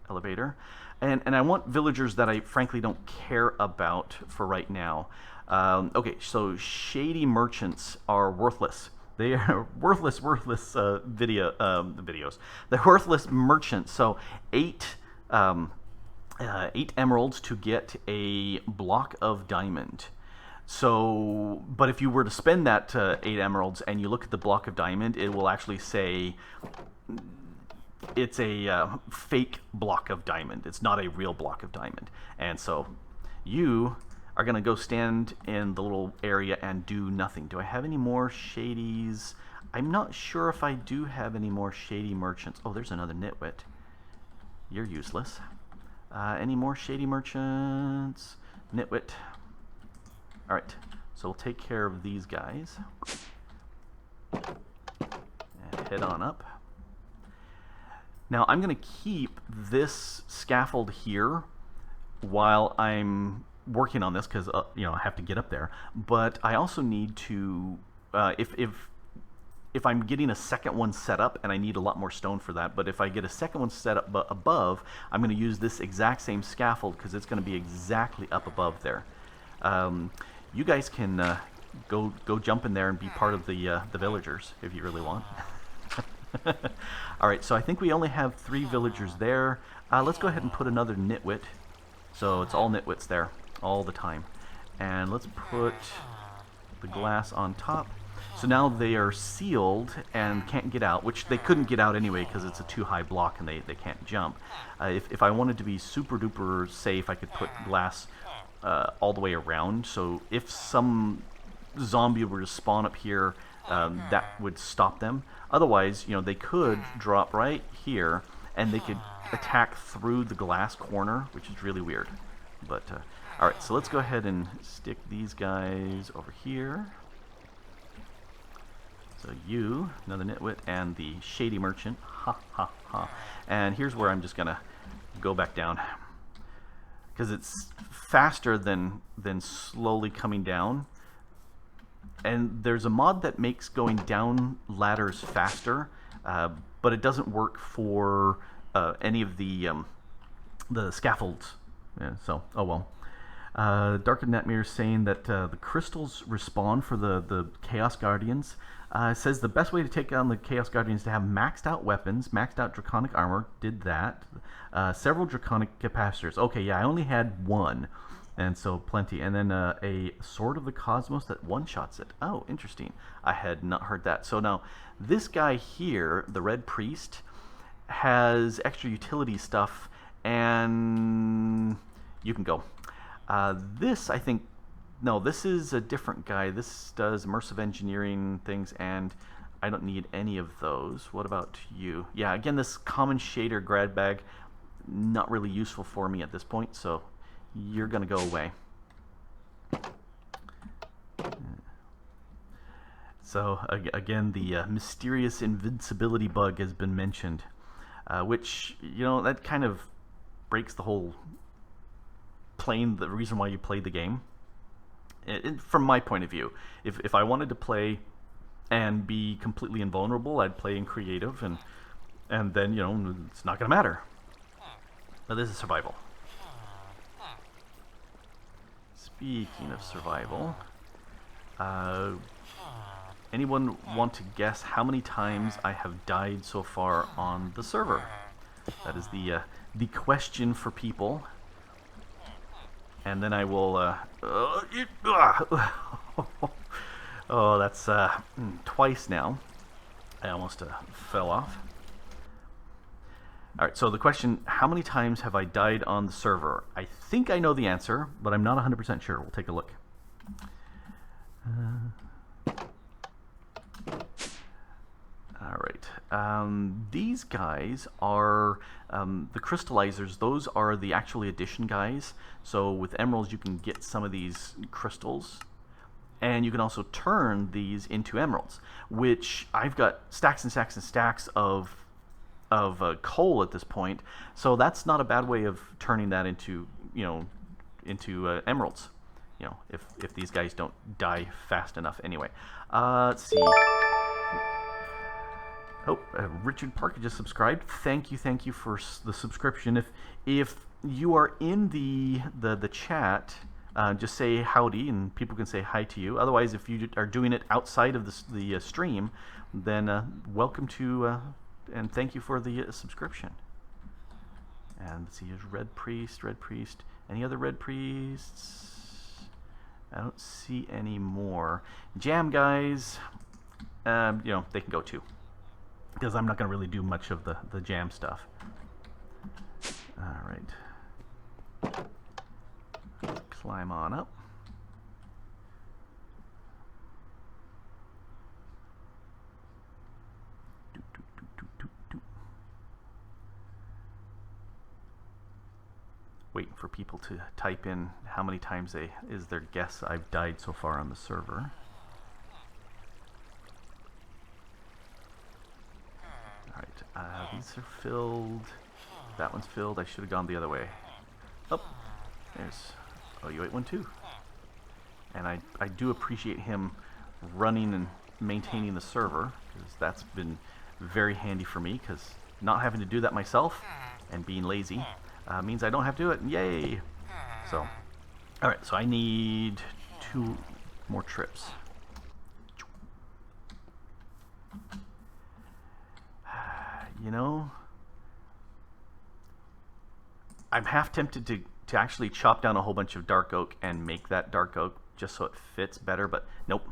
elevator. And I want villagers that I frankly don't care about for right now. Okay, so shady merchants are worthless. They are worthless videos. They're worthless merchants. So 8 emeralds to get a block of diamond. So, but if you were to spend that 8 emeralds and you look at the block of diamond, it will actually say it's a fake block of diamond. It's not a real block of diamond. And so you are going to go stand in the little area and do nothing. Do I have any more shadies? I'm not sure if I do have any more shady merchants. Oh, there's another nitwit. You're useless. Any more shady merchants? Nitwit. All right, so we'll take care of these guys. And head on up. Now I'm going to keep this scaffold here while I'm working on this because you know, I have to get up there. But I also need to, if I'm getting a second one set up, and I need a lot more stone for that, but if I get a second one set up above, I'm going to use this exact same scaffold because it's going to be exactly up above there. You guys can go jump in there and be part of the villagers if you really want. All right, so I think we only have 3 villagers there. Let's go ahead and put another nitwit. So it's all nitwits there all the time. And let's put the glass on top. So now they are sealed and can't get out, which they couldn't get out anyway because it's a too high block and they can't jump. If I wanted to be super duper safe, I could put glass all the way around. So if some zombie were to spawn up here, that would stop them. Otherwise, you know, they could drop right here and they could attack through the glass corner, which is really weird. But all right, so let's go ahead and stick these guys over here. So you, another nitwit, and the shady merchant. Ha ha ha. And here's where I'm just gonna go back down because it's faster than slowly coming down. And there's a mod that makes going down ladders faster, but it doesn't work for any of the scaffolds. Yeah, so, oh well. Dark and Netmere saying that the crystals respawn for the Chaos Guardians. Says the best way to take down the Chaos Guardians is to have maxed out weapons, maxed out draconic armor. Did that. Several draconic capacitors. Okay, yeah, I only had 1. And so plenty. And then a Sword of the Cosmos that one-shots it. Oh, interesting. I had not heard that. So now, this guy here, the Red Priest, has extra utility stuff, and you can go. This, I think, no, this is a different guy. This does immersive engineering things, and I don't need any of those. What about you? Yeah, again, this common shader grad bag, not really useful for me at this point, so you're going to go away. So, again, the mysterious invincibility bug has been mentioned, which, you know, that kind of breaks the whole the reason why you played the game. From my point of view, if I wanted to play and be completely invulnerable, I'd play in creative, and then, you know, it's not going to matter. But this is survival. Speaking of survival, anyone want to guess how many times I have died so far on the server? That is the question for people. And then I will, oh, that's twice now. I almost fell off. All right, so the question, how many times have I died on the server? I think I know the answer, but I'm not 100% sure. We'll take a look. All right, these guys are the crystallizers. Those are the actually addition guys. So with emeralds, you can get some of these crystals, and you can also turn these into emeralds, which I've got stacks and stacks and stacks of coal at this point. So that's not a bad way of turning that into, you know, into emeralds. You know, if these guys don't die fast enough. Anyway, let's see. Oh, Richard Parker just subscribed. Thank you for the subscription. If you are in the chat, just say howdy, and people can say hi to you. Otherwise, if you are doing it outside of the stream, then welcome to and thank you for the subscription. And let's see, here's Red Priest. Any other Red Priests? I don't see any more. Jam guys, you know, they can go too, because I'm not going to really do much of the jam stuff. All right. Let's climb on up. Waiting for people to type in how many times is their guess I've died so far on the server. Alright, These are filled. That one's filled. I should have gone the other way. Oh, there's... Oh, you ate one too. And I do appreciate him running and maintaining the server, because that's been very handy for me, because not having to do that myself and being lazy means I don't have to do it. Yay! So, alright, so I need 2 more trips. You know, I'm half tempted to actually chop down a whole bunch of dark oak and make that dark oak just so it fits better, but nope.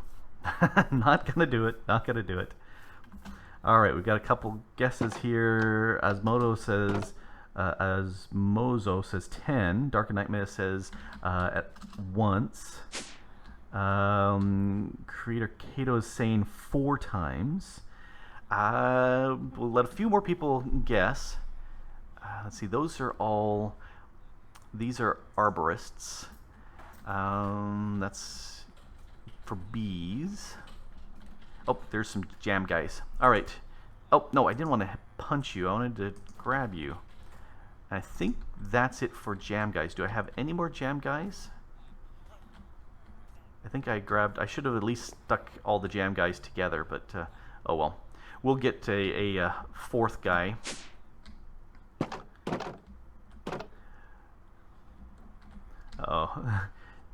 Not gonna do it. Not gonna do it. Alright, we've got a couple guesses here. Asmozo says 10. Dark Nightmare says at once. Creator Kato is saying 4 times. We'll let a few more people guess. Let's see, these are arborists. That's for bees. Oh, there's some jam guys. Alright. Oh, no, I didn't want to punch you. I wanted to grab you. I think that's it for jam guys. Do I have any more jam guys? I think I should have at least stuck all the jam guys together, but oh well. We'll get a 4th guy. Oh,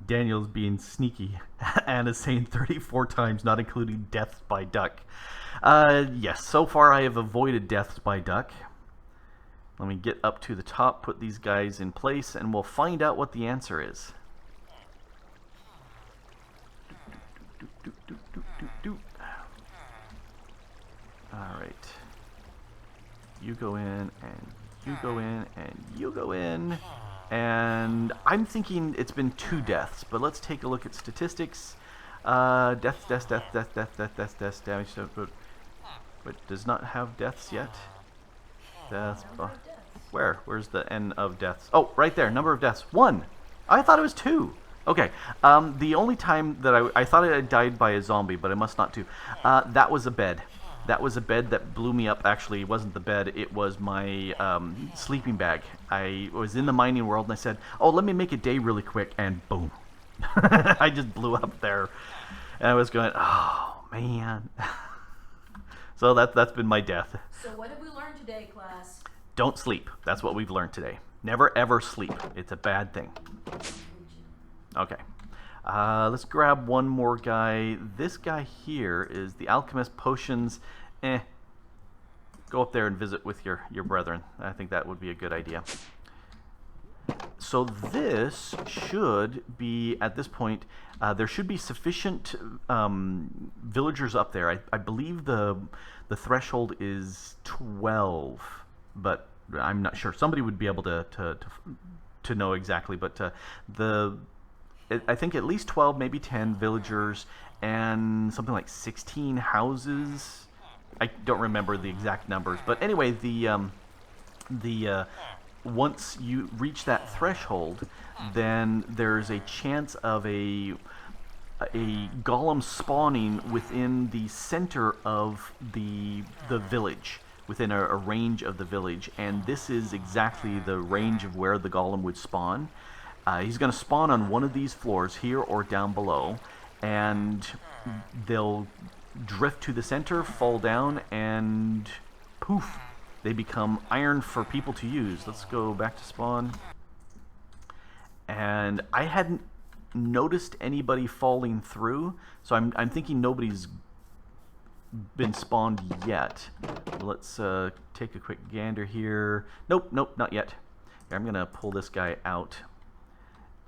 Daniel's being sneaky. Anna's saying 34 times, not including deaths by duck. Yes, so far I have avoided deaths by duck. Let me get up to the top, put these guys in place, and we'll find out what the answer is. Alright. You go in, and you go in, and you go in. And I'm thinking it's been 2 deaths, but let's take a look at statistics. Death, damage, but does not have deaths yet. Deaths. Where? Where's the N of deaths? Oh, right there. Number of deaths. 1. I thought it was 2. Okay. The only time that I thought I died by a zombie, but I must not do. That was a bed. That was a bed that blew me up. Actually, it wasn't the bed. It was my sleeping bag. I was in the mining world, and I said, oh, let me make a day really quick, and boom. I just blew up there. And I was going, oh, man. So that's been my death. So what did we learn today, class? Don't sleep. That's what we've learned today. Never, ever sleep. It's a bad thing. Okay. Let's grab one more guy. This guy here is the Alchemist Potions. Go up there and visit with your brethren. I think that would be a good idea. So this should be, at this point, there should be sufficient villagers up there. I believe the threshold is 12, but I'm not sure. Somebody would be able to know exactly, but I think at least 12, maybe 10 villagers, and something like 16 houses. I don't remember the exact numbers, but anyway, once you reach that threshold, then there's a chance of a golem spawning within the center of the village, within a range of the village, and this is exactly the range of where the golem would spawn. He's going to spawn on one of these floors, here or down below, and they'll drift to the center, fall down, and poof, they become iron for people to use. Let's go back to spawn. And I hadn't noticed anybody falling through, so I'm thinking nobody's been spawned yet. Let's take a quick gander here. Nope, not yet. Here, I'm going to pull this guy out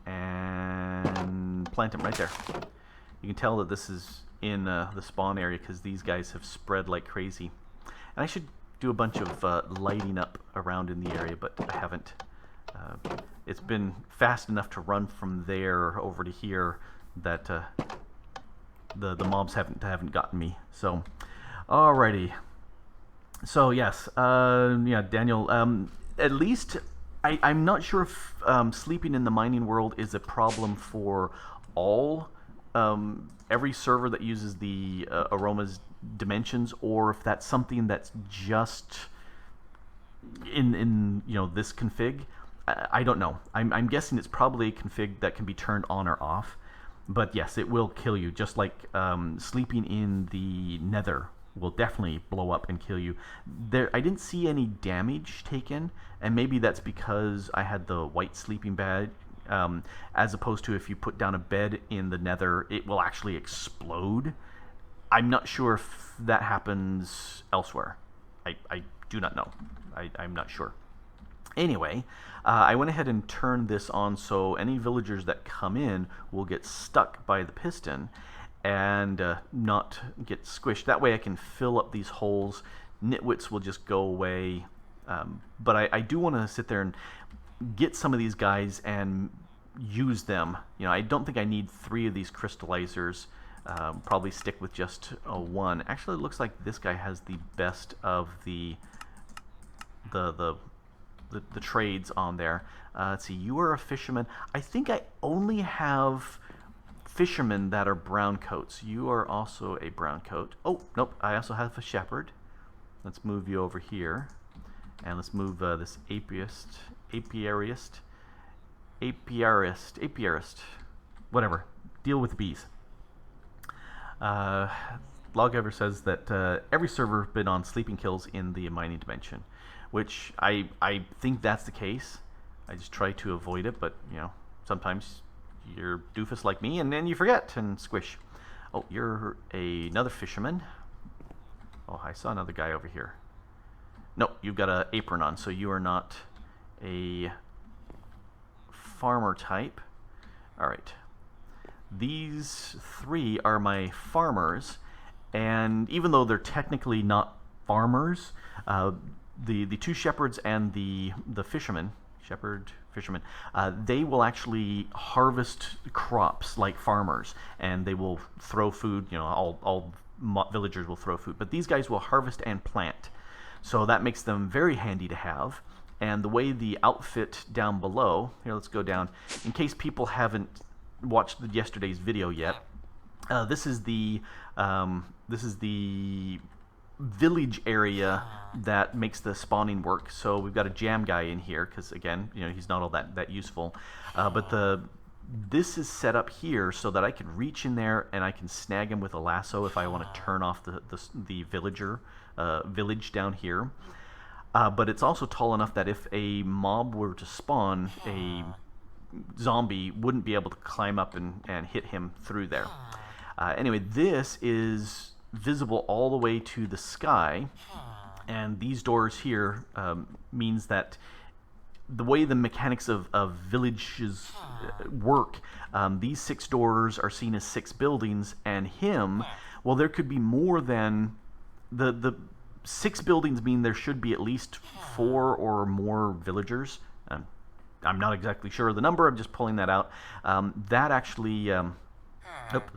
and plant him right there. You can tell that this is in the spawn area because these guys have spread like crazy. And I should do a bunch of lighting up around in the area, but I haven't. It's been fast enough to run from there over to here that the mobs haven't gotten me. So, alrighty. So yes, yeah, Daniel. At least I'm not sure if sleeping in the mining world is a problem for all every server that uses the Aroma's dimensions, or if that's something that's just in this config. I don't know. I'm guessing it's probably a config that can be turned on or off. But yes, it will kill you, just like sleeping in the nether will definitely blow up and kill you. I didn't see any damage taken, and maybe that's because I had the white sleeping bag, as opposed to if you put down a bed in the nether, it will actually explode. I'm not sure if that happens elsewhere. I do not know. I'm not sure. Anyway, I went ahead and turned this on so any villagers that come in will get stuck by the piston and not get squished. That way I can fill up these holes. Nitwits will just go away. But I do want to sit there and get some of these guys and use them. I don't think I need 3 of these crystallizers. Probably stick with just 1. Actually, it looks like this guy has the best of the trades on there. Let's see, you are a fisherman. I think I only have fishermen that are brown coats. You are also a brown coat. Oh, nope, I also have a shepherd. Let's move you over here. And let's move this apiarist, whatever. Deal with bees. Loggever says that every server has been on sleeping kills in the mining dimension, which I think that's the case. I just try to avoid it, but sometimes you're doofus like me and then you forget and squish. Oh, you're another fisherman. Oh, I saw another guy over here. No, you've got an apron on, so you are not a farmer type. All right. These 3 are my farmers, and even though they're technically not farmers, the 2 shepherds and the fisherman, fisherman, they will actually harvest crops like farmers, and they will throw food. All villagers will throw food, but these guys will harvest and plant. So that makes them very handy to have. And the way the outfit down below, here, let's go down, in case people haven't watched yesterday's video yet. This is the village area that makes the spawning work. So we've got a jam guy in here because, again, he's not all that useful. But this is set up here so that I can reach in there and I can snag him with a lasso if I want to turn off the village down here. But it's also tall enough that if a mob were to spawn, a zombie wouldn't be able to climb up and hit him through there. Anyway, this is visible all the way to the sky, and these doors here means that the way the mechanics of villages work, these 6 doors are seen as 6 buildings, and well, there could be more than the 6 buildings mean there should be at least 4 or more villagers. I'm not exactly sure of the number. I'm just pulling that out. That actually,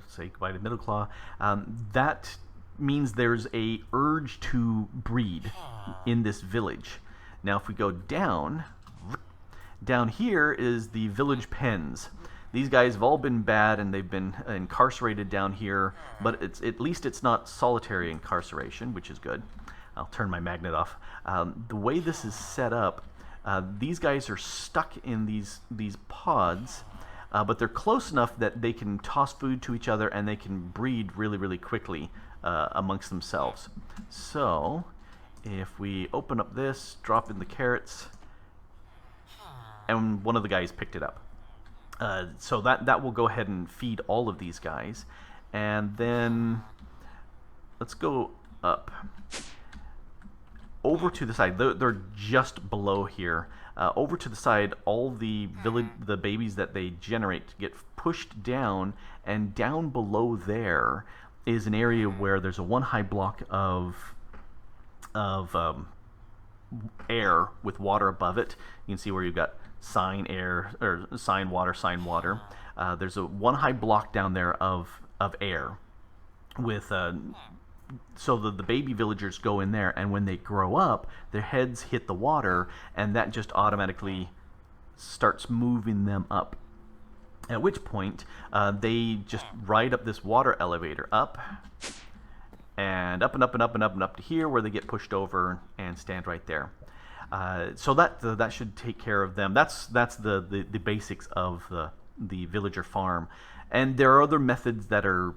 say goodbye to Middle Claw. That means there's a urge to breed in this village. Now, if we go down here is the village pens. These guys have all been bad and they've been incarcerated down here, but at least it's not solitary incarceration, which is good. I'll turn my magnet off. The way this is set up, these guys are stuck in these pods, but they're close enough that they can toss food to each other and they can breed really, really quickly amongst themselves. So if we open up this, drop in the carrots, and one of the guys picked it up. So that will go ahead and feed all of these guys. And then let's go up. Over to the side, they're just below here. Over to the side, all the babies that they generate get pushed down, and down below there is an area where there's a 1 high block of air with water above it. You can see where you've got sign air or sign water, sign water. There's a 1 high block down there of air with so the baby villagers go in there, and when they grow up, their heads hit the water, and that just automatically starts moving them up. At which point, they just ride up this water elevator up, and up and up and up and up and up to here, where they get pushed over and stand right there. So that should take care of them. That's the basics of the villager farm. And there are other methods that are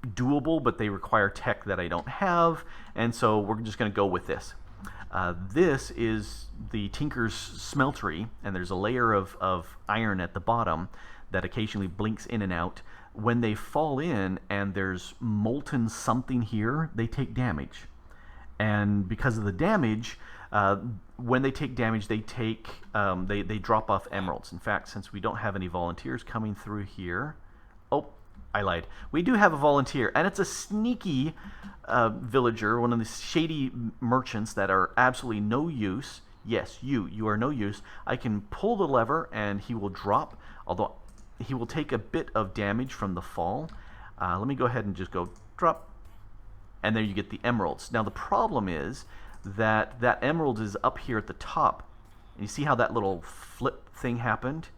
doable, but they require tech that I don't have, and so we're just going to go with this. This is the Tinker's smeltery, and there's a layer of iron at the bottom that occasionally blinks in and out. When they fall in and there's molten something here, they take damage. And because of the damage, when they take damage, they drop off emeralds. In fact, since we don't have any volunteers coming through here... Oh, I lied. We do have a volunteer, and it's a sneaky villager, one of the shady merchants that are absolutely no use. Yes, you are no use. I can pull the lever, and he will drop, although he will take a bit of damage from the fall. Let me go ahead and just go drop, and there you get the emeralds. Now, the problem is that emerald is up here at the top. And you see how that little flip thing happened?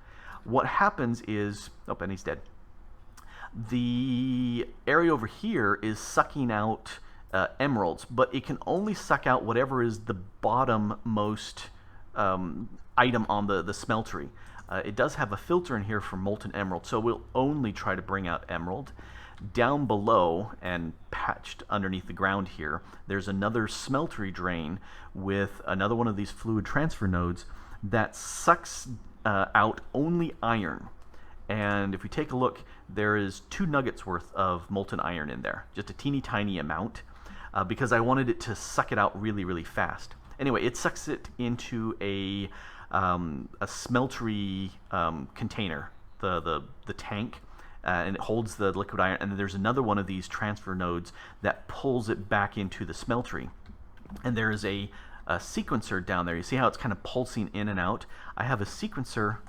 What happens is... Oh, and he's dead. The area over here is sucking out emeralds, but it can only suck out whatever is the bottommost item on the smeltery. It does have a filter in here for molten emerald, so we'll only try to bring out emerald. Down below and patched underneath the ground here, there's another smeltery drain with another one of these fluid transfer nodes that sucks out only iron. And if we take a look, there is 2 nuggets worth of molten iron in there, just a teeny tiny amount, because I wanted it to suck it out really, really fast. Anyway, it sucks it into a smeltery container, the tank, and it holds the liquid iron. And then there's another one of these transfer nodes that pulls it back into the smeltery. And there is a sequencer down there. You see how it's kind of pulsing in and out? I have a sequencer.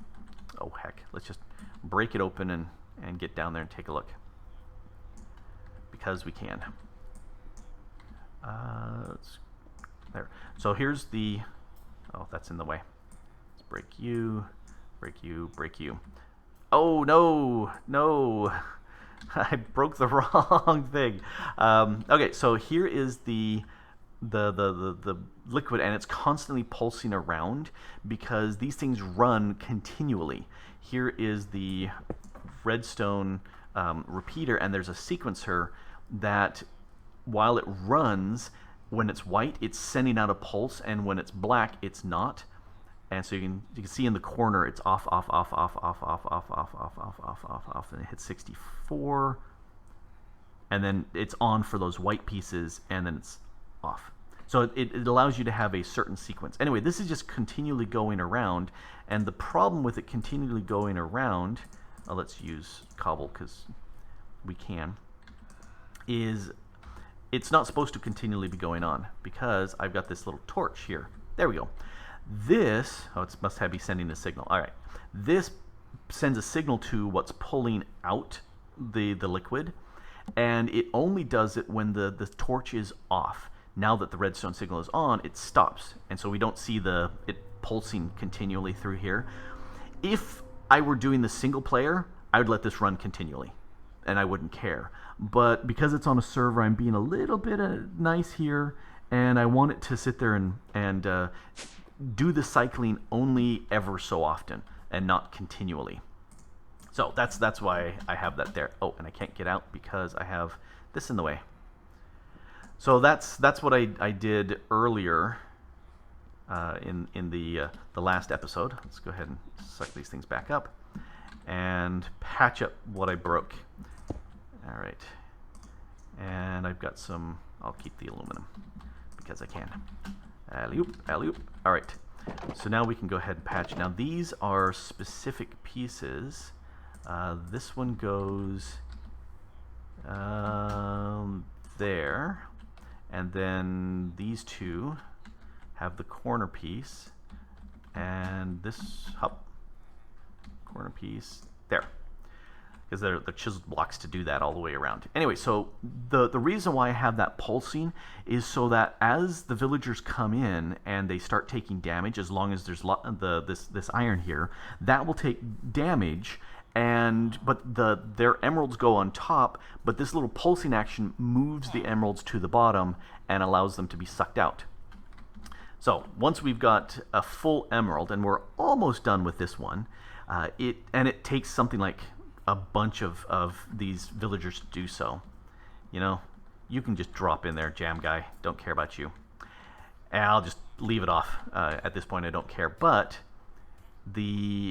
Oh heck, let's just break it open and get down there and take a look, because we can. There. So here's the... Oh, that's in the way. Let's break you, break you, break you. Oh, no! I broke the wrong thing. Okay, so here is the liquid, and it's constantly pulsing around because these things run continually. Here is the redstone repeater, and there's a sequencer that, while it runs, when it's white, it's sending out a pulse, and when it's black, it's not. And so you can see in the corner, it's off, off, off, off, off, off, off, off, off, off, off, off, off, and it hits 64, and then it's on for those white pieces, and then it's off. So it allows you to have a certain sequence. Anyway, this is just continually going around, and the problem with it continually going around, let's use cobble because we can, is it's not supposed to continually be going on, because I've got this little torch here. There we go. This, it must be sending a signal. All right. This sends a signal to what's pulling out the liquid, and it only does it when the torch is off. Now that the redstone signal is on, it stops, and so we don't see it pulsing continually through here. If I were doing the single player, I would let this run continually, and I wouldn't care. But because it's on a server, I'm being a little bit nice here, and I want it to sit there and do the cycling only ever so often, and not continually. So that's why I have that there. Oh, and I can't get out because I have this in the way. So that's what I did earlier in the last episode. Let's go ahead and suck these things back up and patch up what I broke. All right, and I've got some. I'll keep the aluminum because I can. Alley-oop, alley-oop. All right, so now we can go ahead and patch. Now these are specific pieces. This one goes there. And then these two have the corner piece, and this corner piece there, because they're chiseled blocks to do that all the way around. Anyway, so the reason why I have that pulsing is so that as the villagers come in and they start taking damage, as long as there's this iron here, that will take damage. But their emeralds go on top, but this little pulsing action moves the emeralds to the bottom and allows them to be sucked out. So once we've got a full emerald, and we're almost done with this one, it takes something like a bunch of these villagers to do so. You know, you can just drop in there, Jam Guy. Don't care about you. And I'll just leave it off. At this point, I don't care. But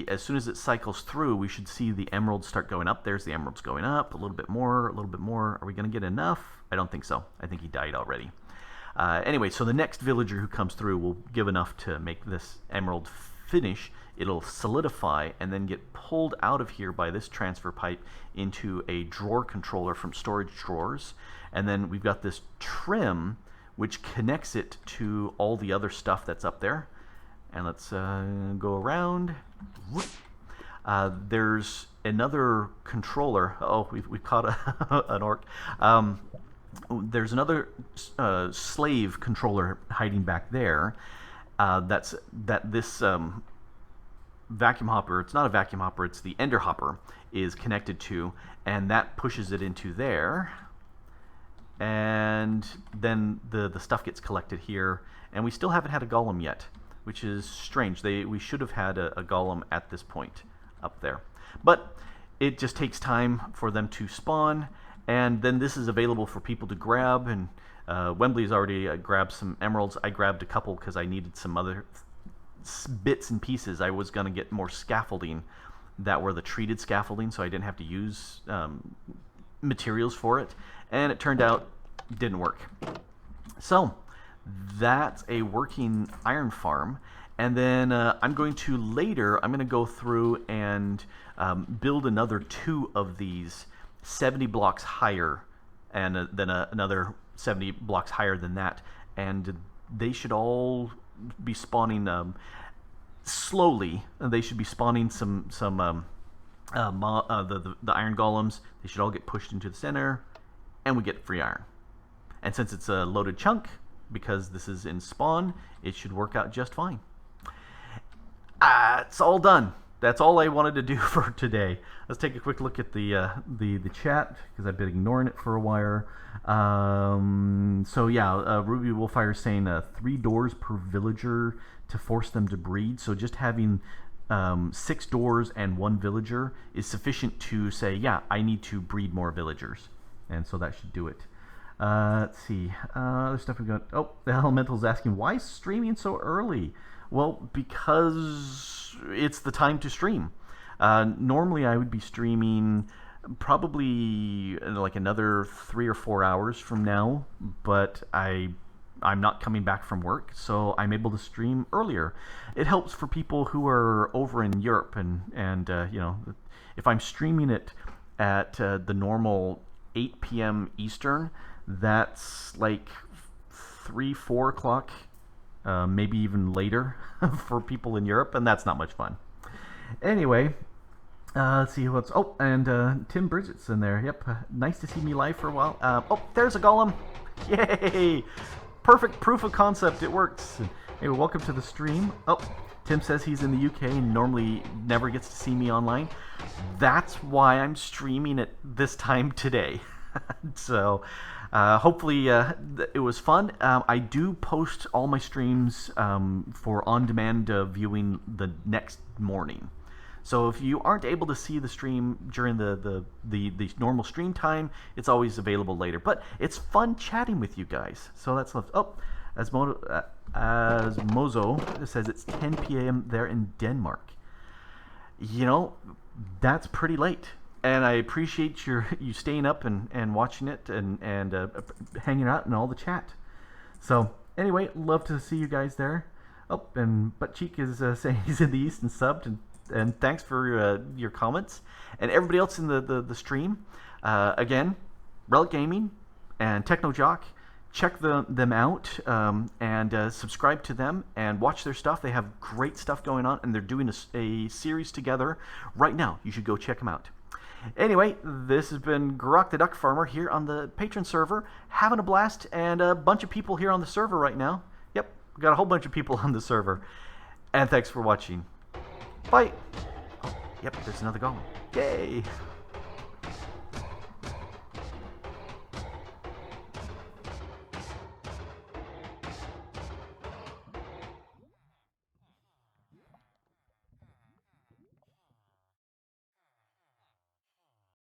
as soon as it cycles through, we should see the emeralds start going up. There's the emeralds going up. A little bit more, a little bit more. Are we going to get enough? I don't think so. I think he died already. Anyway, so the next villager who comes through will give enough to make this emerald finish. It'll solidify and then get pulled out of here by this transfer pipe into a drawer controller from storage drawers. And then we've got this trim which connects it to all the other stuff that's up there. And let's go around. There's another controller. Oh, we've caught an orc. There's another slave controller hiding back there. This vacuum hopper. It's not a vacuum hopper. It's the ender hopper is connected to, and that pushes it into there. And then the stuff gets collected here, and we still haven't had a golem yet, which is strange. We should have had a golem at this point up there, but it just takes time for them to spawn, and then this is available for people to grab. And Wembley's already grabbed some emeralds. I grabbed a couple because I needed some other bits and pieces. I was going to get more scaffolding that were the treated scaffolding, so I didn't have to use materials for it, and it turned out didn't work. So that's a working iron farm. And then I'm going to go through and build another 2 of these 70 blocks higher, and then another 70 blocks higher than that, and they should all be spawning slowly. They should be spawning the iron golems. They should all get pushed into the center, and we get free iron. And since it's a loaded chunk, because this is in spawn, it should work out just fine. It's all done. That's all I wanted to do for today. Let's take a quick look at the chat, because I've been ignoring it for a while. So yeah, Ruby Wolfire is saying 3 doors per villager to force them to breed. So just having 6 doors and 1 villager is sufficient to say, yeah, I need to breed more villagers. And so that should do it. Let's see. Other stuff we got. Oh, the Elemental's asking, why is streaming so early? Well, because it's the time to stream. Normally I would be streaming probably like another 3 or 4 hours from now, but I'm not coming back from work, so I'm able to stream earlier. It helps for people who are over in Europe, and you know, if I'm streaming it at the normal 8 p.m. Eastern, that's like 3-4 o'clock, maybe even later for people in Europe, and that's not much fun. Anyway, let's see what's... Oh, and Tim Bridget's in there. Yep, nice to see me live for a while. Oh, there's a golem. Yay! Perfect proof of concept. It works. Anyway, welcome to the stream. Oh, Tim says he's in the UK and normally never gets to see me online. That's why I'm streaming it this time today. So hopefully it was fun. I do post all my streams for on-demand viewing the next morning. So if you aren't able to see the stream during the normal stream time, it's always available later. But it's fun chatting with you guys. So that's left. Oh, as Mozo says, it's 10 p.m. there in Denmark. You know, that's pretty late. And I appreciate you staying up and watching it and hanging out in all the chat. So anyway, love to see you guys there. Oh, and Butt Cheek is saying he's in the East and subbed, and thanks for your comments. And everybody else in the stream, again, Relic Gaming and TechnoJock, check them out and subscribe to them and watch their stuff. They have great stuff going on, and they're doing a series together right now. You should go check them out. Anyway, this has been Grok the DuckFarmer here on the Patreon server, having a blast, and a bunch of people here on the server right now. Yep, we got a whole bunch of people on the server. And thanks for watching. Bye. Oh, yep, there's another golem. Yay!